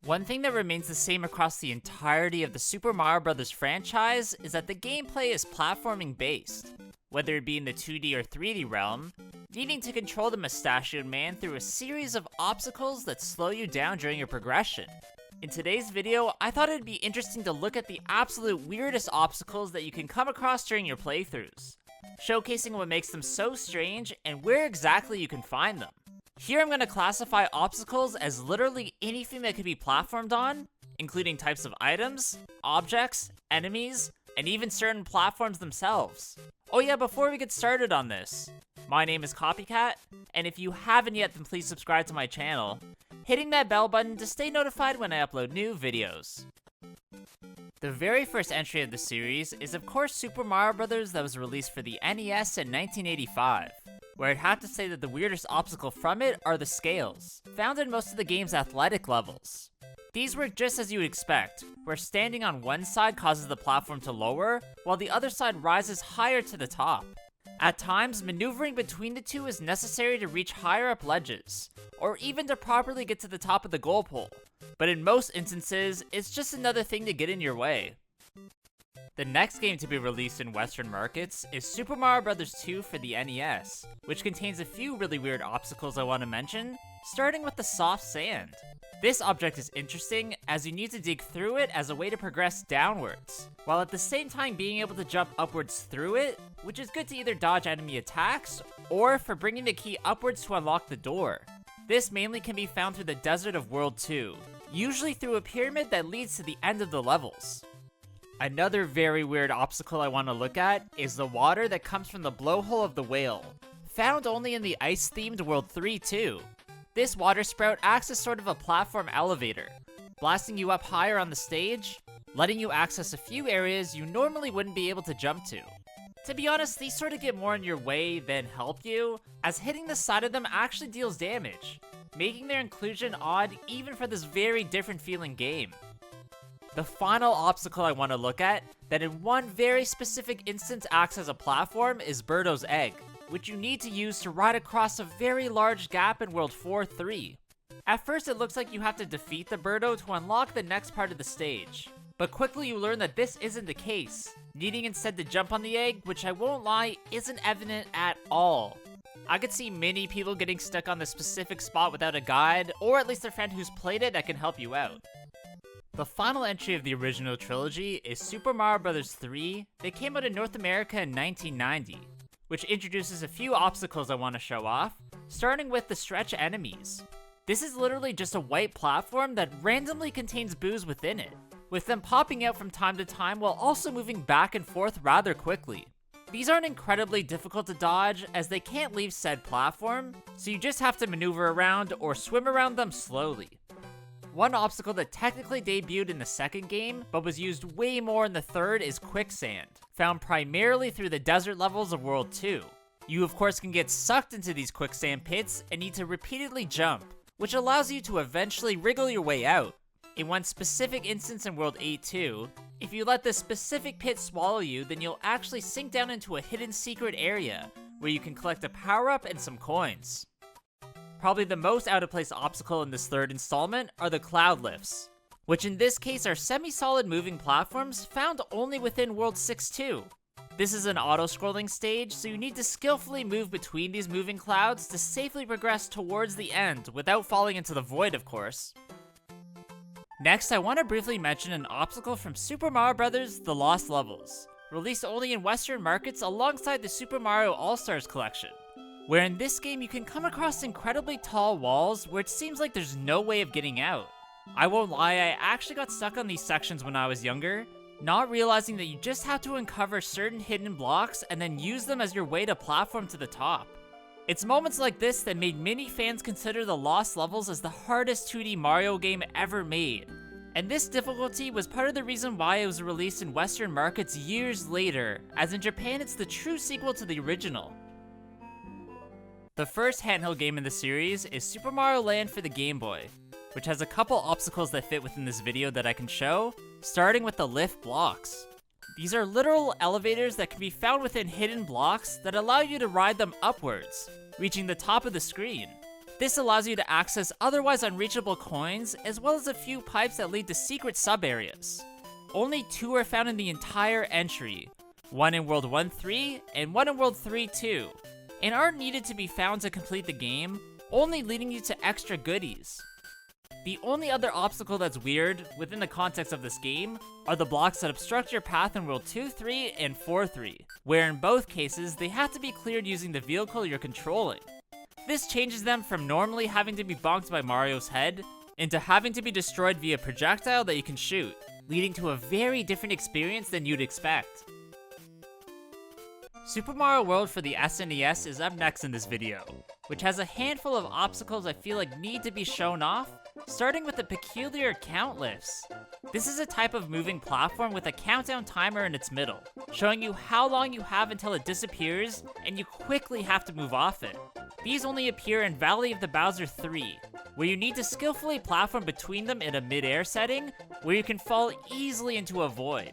One thing that remains the same across the entirety of the Super Mario Bros. Franchise is that the gameplay is platforming based. Whether it be in the 2D or 3D realm, needing to control the mustachioed man through a series of obstacles that slow you down during your progression. In today's video, I thought it'd be interesting to look at the absolute weirdest obstacles that you can come across during your playthroughs, showcasing what makes them so strange and where exactly you can find them. Here I'm going to classify obstacles as literally anything that could be platformed on, including types of items, objects, enemies, and even certain platforms themselves. Oh yeah, before we get started on this, my name is Copycat, and if you haven't yet, then please subscribe to my channel, hitting that bell button to stay notified when I upload new videos. The very first entry of the series is of course Super Mario Bros. That was released for the NES in 1985, where I'd have to say that the weirdest obstacle from it are the scales, found in most of the game's athletic levels. These work just as you would expect, where standing on one side causes the platform to lower, while the other side rises higher to the top. At times, maneuvering between the two is necessary to reach higher up ledges, or even to properly get to the top of the goal pole, but in most instances, it's just another thing to get in your way. The next game to be released in Western markets is Super Mario Bros. 2 for the NES, which contains a few really weird obstacles I want to mention, starting with the soft sand. This object is interesting as you need to dig through it as a way to progress downwards, while at the same time being able to jump upwards through it, which is good to either dodge enemy attacks, or for bringing the key upwards to unlock the door. This mainly can be found through the desert of World 2, usually through a pyramid that leads to the end of the levels. Another very weird obstacle I want to look at is the water that comes from the blowhole of the whale, found only in the ice-themed World 3 too. This water sprout acts as sort of a platform elevator, blasting you up higher on the stage, letting you access a few areas you normally wouldn't be able to jump to. To be honest, these sort of get more in your way than help you, as hitting the side of them actually deals damage, making their inclusion odd even for this very different feeling game. The final obstacle I want to look at, that in one very specific instance acts as a platform, is Birdo's Egg, which you need to use to ride across a very large gap in World 4-3. At first it looks like you have to defeat the Birdo to unlock the next part of the stage, but quickly you learn that this isn't the case, needing instead to jump on the egg, which I won't lie, isn't evident at all. I could see many people getting stuck on this specific spot without a guide, or at least a friend who's played it that can help you out. The final entry of the original trilogy is Super Mario Bros. 3 that came out in North America in 1990, which introduces a few obstacles I want to show off, starting with the stretch enemies. This is literally just a white platform that randomly contains boos within it, with them popping out from time to time while also moving back and forth rather quickly. These aren't incredibly difficult to dodge as they can't leave said platform, so you just have to maneuver around or swim around them slowly. One obstacle that technically debuted in the second game, but was used way more in the third, is quicksand, found primarily through the desert levels of World 2. You of course can get sucked into these quicksand pits and need to repeatedly jump, which allows you to eventually wriggle your way out. In one specific instance in World 8-2, if you let this specific pit swallow you, then you'll actually sink down into a hidden secret area, where you can collect a power-up and some coins. Probably the most out-of-place obstacle in this third installment are the cloud lifts, which in this case are semi-solid moving platforms found only within World 6-2. This is an auto-scrolling stage, so you need to skillfully move between these moving clouds to safely progress towards the end without falling into the void, of course. Next, I want to briefly mention an obstacle from Super Mario Bros. The Lost Levels, released only in Western markets alongside the Super Mario All-Stars collection, where in this game you can come across incredibly tall walls where it seems like there's no way of getting out. I won't lie, I actually got stuck on these sections when I was younger, not realizing that you just have to uncover certain hidden blocks and then use them as your way to platform to the top. It's moments like this that made many fans consider the Lost Levels as the hardest 2D Mario game ever made, and this difficulty was part of the reason why it was released in Western markets years later, as in Japan it's the true sequel to the original. The first handheld game in the series is Super Mario Land for the Game Boy, which has a couple obstacles that fit within this video that I can show, starting with the lift blocks. These are literal elevators that can be found within hidden blocks that allow you to ride them upwards, reaching the top of the screen. This allows you to access otherwise unreachable coins, as well as a few pipes that lead to secret sub-areas. Only 2 are found in the entire entry, one in World 1-3 and one in World 3-2, and aren't needed to be found to complete the game, only leading you to extra goodies. The only other obstacle that's weird, within the context of this game, are the blocks that obstruct your path in World 2-3 and 4-3, where in both cases, they have to be cleared using the vehicle you're controlling. This changes them from normally having to be bonked by Mario's head, into having to be destroyed via projectile that you can shoot, leading to a very different experience than you'd expect. Super Mario World for the SNES is up next in this video, which has a handful of obstacles I feel like need to be shown off, starting with the peculiar count lifts. This is a type of moving platform with a countdown timer in its middle, showing you how long you have until it disappears, and you quickly have to move off it. These only appear in Valley of the Bowser 3, where you need to skillfully platform between them in a mid-air setting, where you can fall easily into a void.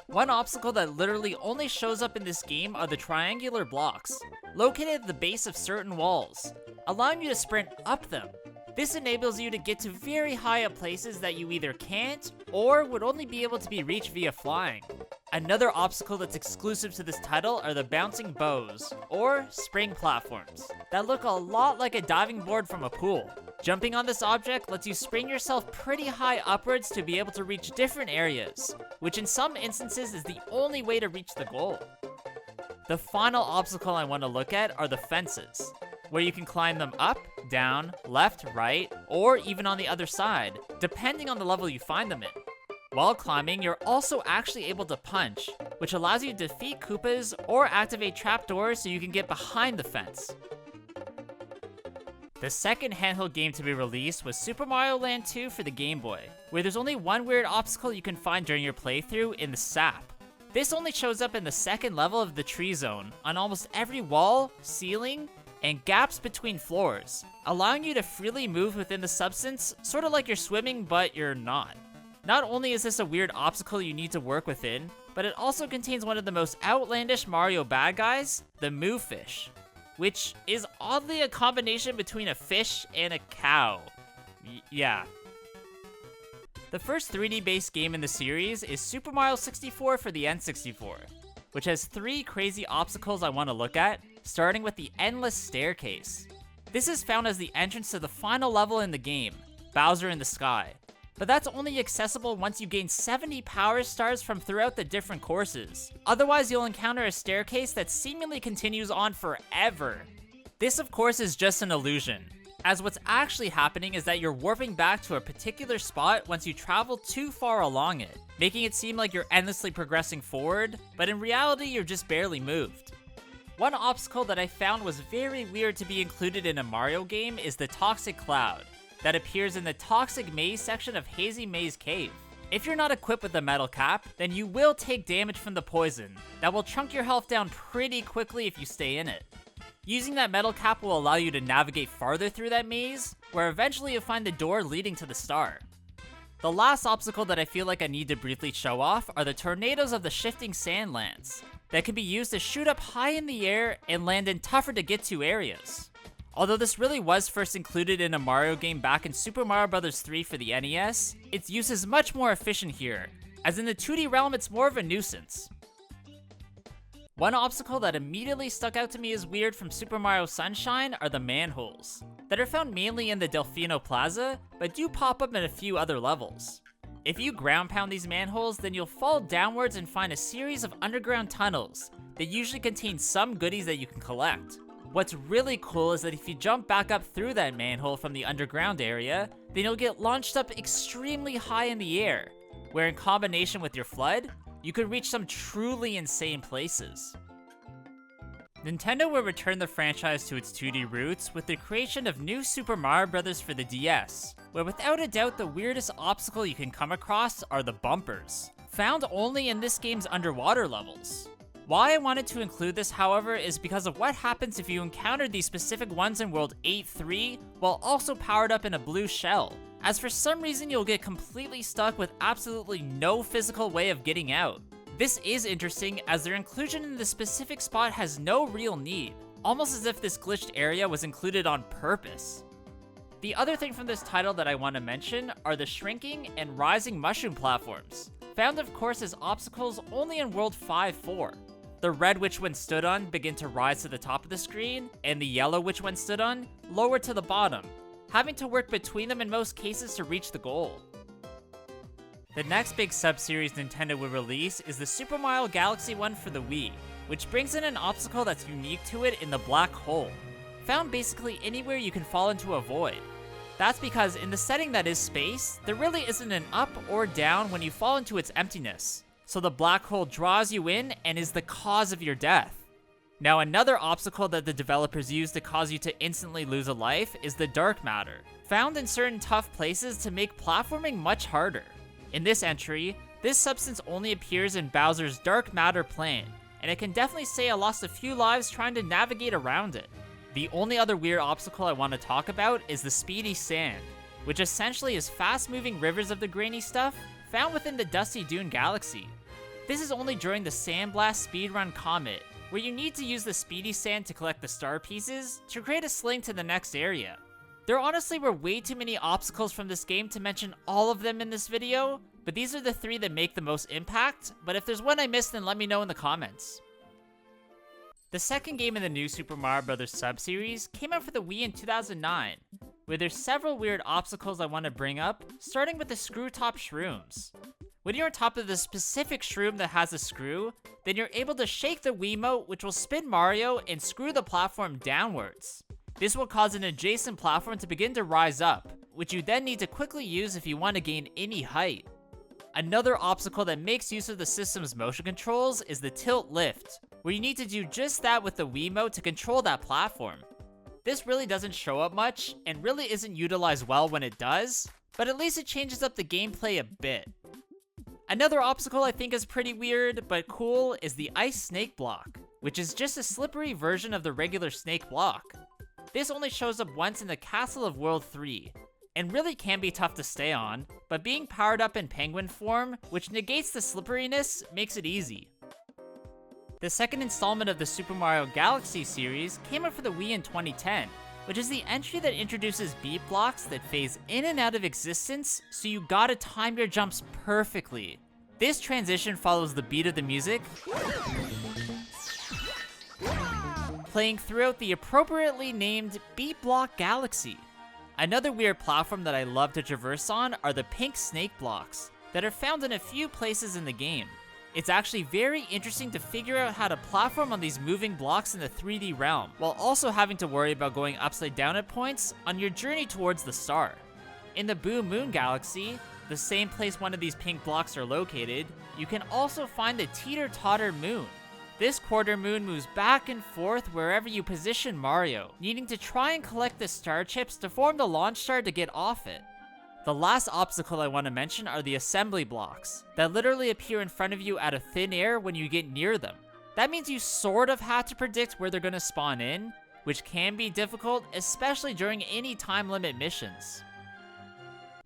One obstacle that literally only shows up in this game are the triangular blocks, located at the base of certain walls, allowing you to sprint up them. This enables you to get to very high up places that you either can't, or would only be able to be reached via flying. Another obstacle that's exclusive to this title are the bouncing bows, or spring platforms, that look a lot like a diving board from a pool. Jumping on this object lets you spring yourself pretty high upwards to be able to reach different areas, which in some instances is the only way to reach the goal. The final obstacle I want to look at are the fences, where you can climb them up, down, left, right, or even on the other side, depending on the level you find them in. While climbing, you're also actually able to punch, which allows you to defeat Koopas or activate trapdoors so you can get behind the fence. The second handheld game to be released was Super Mario Land 2 for the Game Boy, where there's only one weird obstacle you can find during your playthrough in the sap. This only shows up in the second level of the tree zone, on almost every wall, ceiling, and gaps between floors, allowing you to freely move within the substance, sort of like you're swimming, but you're not. Not only is this a weird obstacle you need to work within, but it also contains one of the most outlandish Mario bad guys, the Moo Fish, which is oddly a combination between a fish and a cow. Yeah. The first 3D-based game in the series is Super Mario 64 for the N64, which has 3 crazy obstacles I want to look at, starting with the Endless Staircase. This is found as the entrance to the final level in the game, Bowser in the Sky, but that's only accessible once you gain 70 power stars from throughout the different courses. Otherwise, you'll encounter a staircase that seemingly continues on forever. This, of course, is just an illusion, as what's actually happening is that you're warping back to a particular spot once you travel too far along it, making it seem like you're endlessly progressing forward, but in reality, you're just barely moved. One obstacle that I found was very weird to be included in a Mario game is the Toxic Cloud, that appears in the Toxic Maze section of Hazy Maze Cave. If you're not equipped with the metal cap, then you will take damage from the poison, that will chunk your health down pretty quickly if you stay in it. Using that metal cap will allow you to navigate farther through that maze, where eventually you'll find the door leading to the star. The last obstacle that I feel like I need to briefly show off are the tornadoes of the Shifting Sandlands, that can be used to shoot up high in the air and land in tougher to get to areas. Although this really was first included in a Mario game back in Super Mario Bros. 3 for the NES, its use is much more efficient here, as in the 2D realm it's more of a nuisance. One obstacle that immediately stuck out to me as weird from Super Mario Sunshine are the manholes, that are found mainly in the Delfino Plaza, but do pop up in a few other levels. If you ground pound these manholes, then you'll fall downwards and find a series of underground tunnels that usually contain some goodies that you can collect. What's really cool is that if you jump back up through that manhole from the underground area, then you'll get launched up extremely high in the air, where in combination with your FLUDD, you could reach some truly insane places. Nintendo will return the franchise to its 2D roots with the creation of New Super Mario Bros. For the DS, where without a doubt the weirdest obstacle you can come across are the bumpers, found only in this game's underwater levels. Why I wanted to include this, however, is because of what happens if you encounter these specific ones in World 8-3 while also powered up in a blue shell, as for some reason you'll get completely stuck with absolutely no physical way of getting out. This is interesting as their inclusion in this specific spot has no real need, almost as if this glitched area was included on purpose. The other thing from this title that I want to mention are the shrinking and rising mushroom platforms, found of course as obstacles only in World 5-4. The red which when stood on begin to rise to the top of the screen, and the yellow which when stood on lower to the bottom, having to work between them in most cases to reach the goal. The next big sub-series Nintendo will release is the Super Mario Galaxy one for the Wii, which brings in an obstacle that's unique to it in the black hole, found basically anywhere you can fall into a void. That's because in the setting that is space, there really isn't an up or down when you fall into its emptiness, so the black hole draws you in and is the cause of your death. Now another obstacle that the developers use to cause you to instantly lose a life is the dark matter, found in certain tough places to make platforming much harder. In this entry, this substance only appears in Bowser's dark matter plane, and it can definitely say I lost a few lives trying to navigate around it. The only other weird obstacle I want to talk about is the speedy sand, which essentially is fast-moving rivers of the grainy stuff found within the Dusty Dune galaxy. This is only during the Sandblast Speedrun Comet, where you need to use the speedy sand to collect the star pieces to create a sling to the next area. There honestly were way too many obstacles from this game to mention all of them in this video, but these are the 3 that make the most impact, but if there's one I missed then let me know in the comments. The second game in the new Super Mario Bros. Sub-series came out for the Wii in 2009, where there's several weird obstacles I want to bring up, starting with the screw top shrooms. When you're on top of the specific shroom that has a screw, then you're able to shake the Wiimote, which will spin Mario and screw the platform downwards. This will cause an adjacent platform to begin to rise up, which you then need to quickly use if you want to gain any height. Another obstacle that makes use of the system's motion controls is the tilt lift, where you need to do just that with the Wiimote to control that platform. This really doesn't show up much, and really isn't utilized well when it does, but at least it changes up the gameplay a bit. Another obstacle I think is pretty weird, but cool, is the ice snake block, which is just a slippery version of the regular snake block. This only shows up once in the Castle of World 3, and really can be tough to stay on, but being powered up in penguin form, which negates the slipperiness, makes it easy. The second installment of the Super Mario Galaxy series came out for the Wii in 2010, which is the entry that introduces beat blocks that phase in and out of existence, so you gotta time your jumps perfectly. This transition follows the beat of the music, playing throughout the appropriately named Beat Block Galaxy. Another weird platform that I love to traverse on are the pink snake blocks, that are found in a few places in the game. It's actually very interesting to figure out how to platform on these moving blocks in the 3D realm, while also having to worry about going upside down at points on your journey towards the star. In the Boom Moon Galaxy, the same place one of these pink blocks are located, you can also find the Teeter-Totter Moon. This quarter moon moves back and forth wherever you position Mario, needing to try and collect the star chips to form the launch star to get off it. The last obstacle I want to mention are the assembly blocks, that literally appear in front of you out of thin air when you get near them. That means you sort of have to predict where they're going to spawn in, which can be difficult, especially during any time limit missions.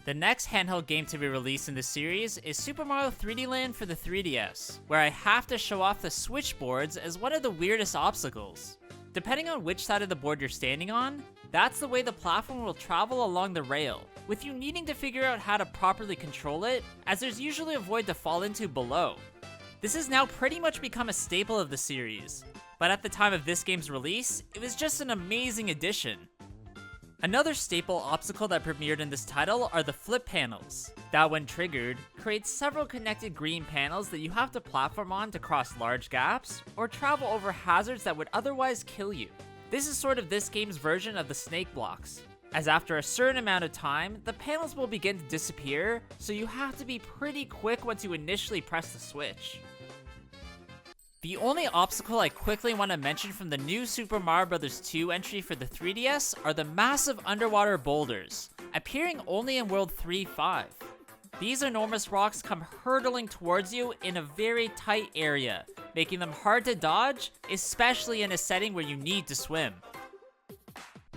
The next handheld game to be released in the series is Super Mario 3D Land for the 3DS, where I have to show off the switchboards as one of the weirdest obstacles. Depending on which side of the board you're standing on, that's the way the platform will travel along the rail, with you needing to figure out how to properly control it, as there's usually a void to fall into below. This has now pretty much become a staple of the series, but at the time of this game's release, it was just an amazing addition. Another staple obstacle that premiered in this title are the flip panels, that when triggered, create several connected green panels that you have to platform on to cross large gaps, or travel over hazards that would otherwise kill you. This is sort of this game's version of the snake blocks, as after a certain amount of time, the panels will begin to disappear, so you have to be pretty quick once you initially press the switch. The only obstacle I quickly want to mention from the new Super Mario Bros. 2 entry for the 3DS are the massive underwater boulders, appearing only in World 3-5. These enormous rocks come hurtling towards you in a very tight area, making them hard to dodge, especially in a setting where you need to swim.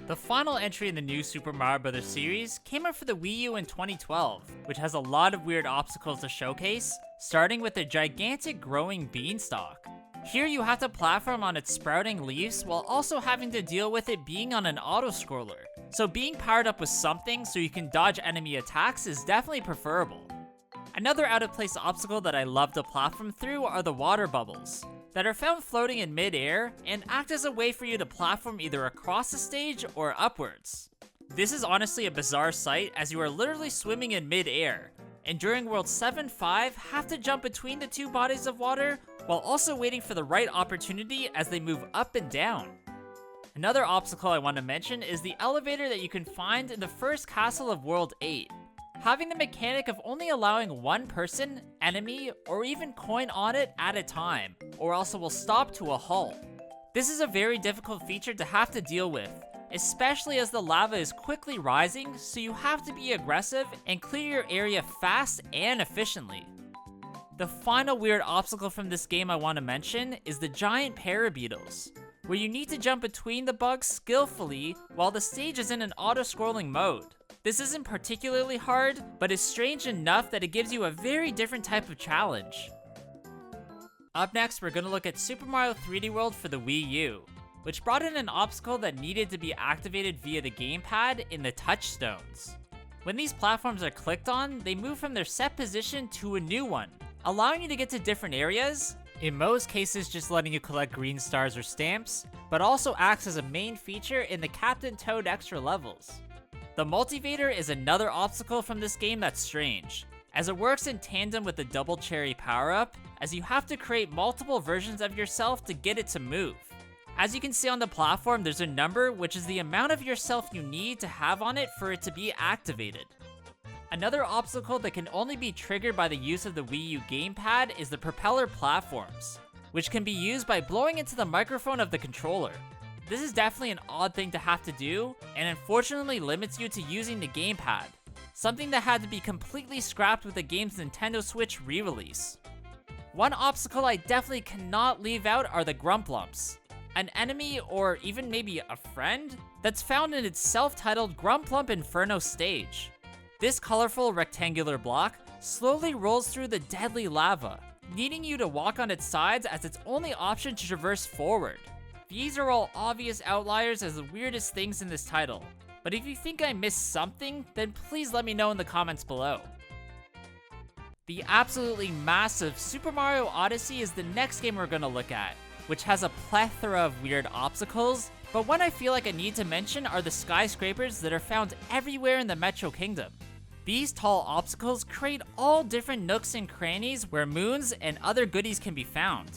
The final entry in the new Super Mario Bros. Series came out for the Wii U in 2012, which has a lot of weird obstacles to showcase, starting with a gigantic growing beanstalk. Here you have to platform on its sprouting leaves while also having to deal with it being on an auto-scroller, so being powered up with something so you can dodge enemy attacks is definitely preferable. Another out of place obstacle that I love to platform through are the water bubbles, that are found floating in mid-air and act as a way for you to platform either across the stage or upwards. This is honestly a bizarre sight as you are literally swimming in mid-air, and during World 7-5 have to jump between the two bodies of water while also waiting for the right opportunity as they move up and down. Another obstacle I want to mention is the elevator that you can find in the first castle of World 8. Having the mechanic of only allowing one person, enemy, or even coin on it at a time, or else it will stop to a halt. This is a very difficult feature to have to deal with, especially as the lava is quickly rising, so you have to be aggressive and clear your area fast and efficiently. The final weird obstacle from this game I want to mention is the giant parabeetles, where you need to jump between the bugs skillfully while the stage is in an auto-scrolling mode. This isn't particularly hard, but is strange enough that it gives you a very different type of challenge. Up next, we're going to look at Super Mario 3D World for the Wii U, which brought in an obstacle that needed to be activated via the gamepad in the touchstones. When these platforms are clicked on, they move from their set position to a new one, allowing you to get to different areas, in most cases just letting you collect green stars or stamps, but also acts as a main feature in the Captain Toad extra levels. The Multivator is another obstacle from this game that's strange, as it works in tandem with the Double Cherry power-up, as you have to create multiple versions of yourself to get it to move. As you can see on the platform, there's a number which is the amount of yourself you need to have on it for it to be activated. Another obstacle that can only be triggered by the use of the Wii U gamepad is the propeller platforms, which can be used by blowing into the microphone of the controller. This is definitely an odd thing to have to do, and unfortunately limits you to using the gamepad, something that had to be completely scrapped with the game's Nintendo Switch re-release. One obstacle I definitely cannot leave out are the Grumplumps, an enemy or even maybe a friend that's found in its self-titled Grumplump Inferno stage. This colorful rectangular block slowly rolls through the deadly lava, needing you to walk on its sides as its only option to traverse forward. These are all obvious outliers as the weirdest things in this title, but if you think I missed something, then please let me know in the comments below. The absolutely massive Super Mario Odyssey is the next game we're going to look at, which has a plethora of weird obstacles, but one I feel like I need to mention are the skyscrapers that are found everywhere in the Metro Kingdom. These tall obstacles create all different nooks and crannies where moons and other goodies can be found.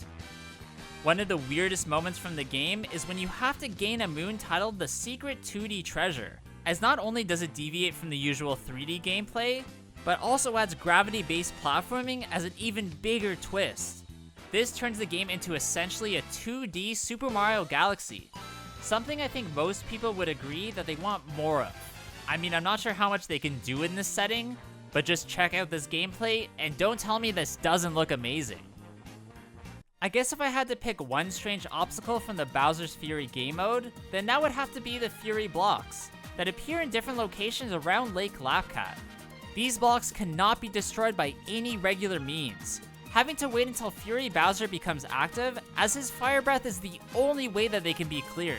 One of the weirdest moments from the game is when you have to gain a moon titled the Secret 2D Treasure, as not only does it deviate from the usual 3D gameplay, but also adds gravity-based platforming as an even bigger twist. This turns the game into essentially a 2D Super Mario Galaxy, something I think most people would agree that they want more of. I mean, I'm not sure how much they can do in this setting, but just check out this gameplay and don't tell me this doesn't look amazing. I guess if I had to pick one strange obstacle from the Bowser's Fury game mode, then that would have to be the Fury blocks, that appear in different locations around Lake Lapcat. These blocks cannot be destroyed by any regular means, having to wait until Fury Bowser becomes active, as his fire breath is the only way that they can be cleared.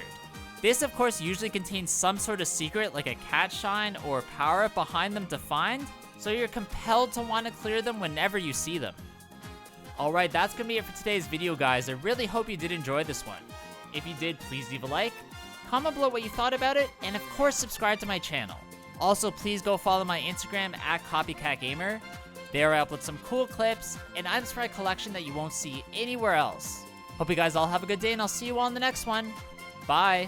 This of course usually contains some sort of secret like a cat shine or power up behind them to find, so you're compelled to want to clear them whenever you see them. Alright, that's gonna be it for today's video, guys. I really hope you did enjoy this one. If you did, please leave a like, comment below what you thought about it, and of course subscribe to my channel. Also, please go follow my Instagram at CopyCatGamer. There I upload some cool clips and items for my collection that you won't see anywhere else. Hope you guys all have a good day, and I'll see you all in the next one. Bye!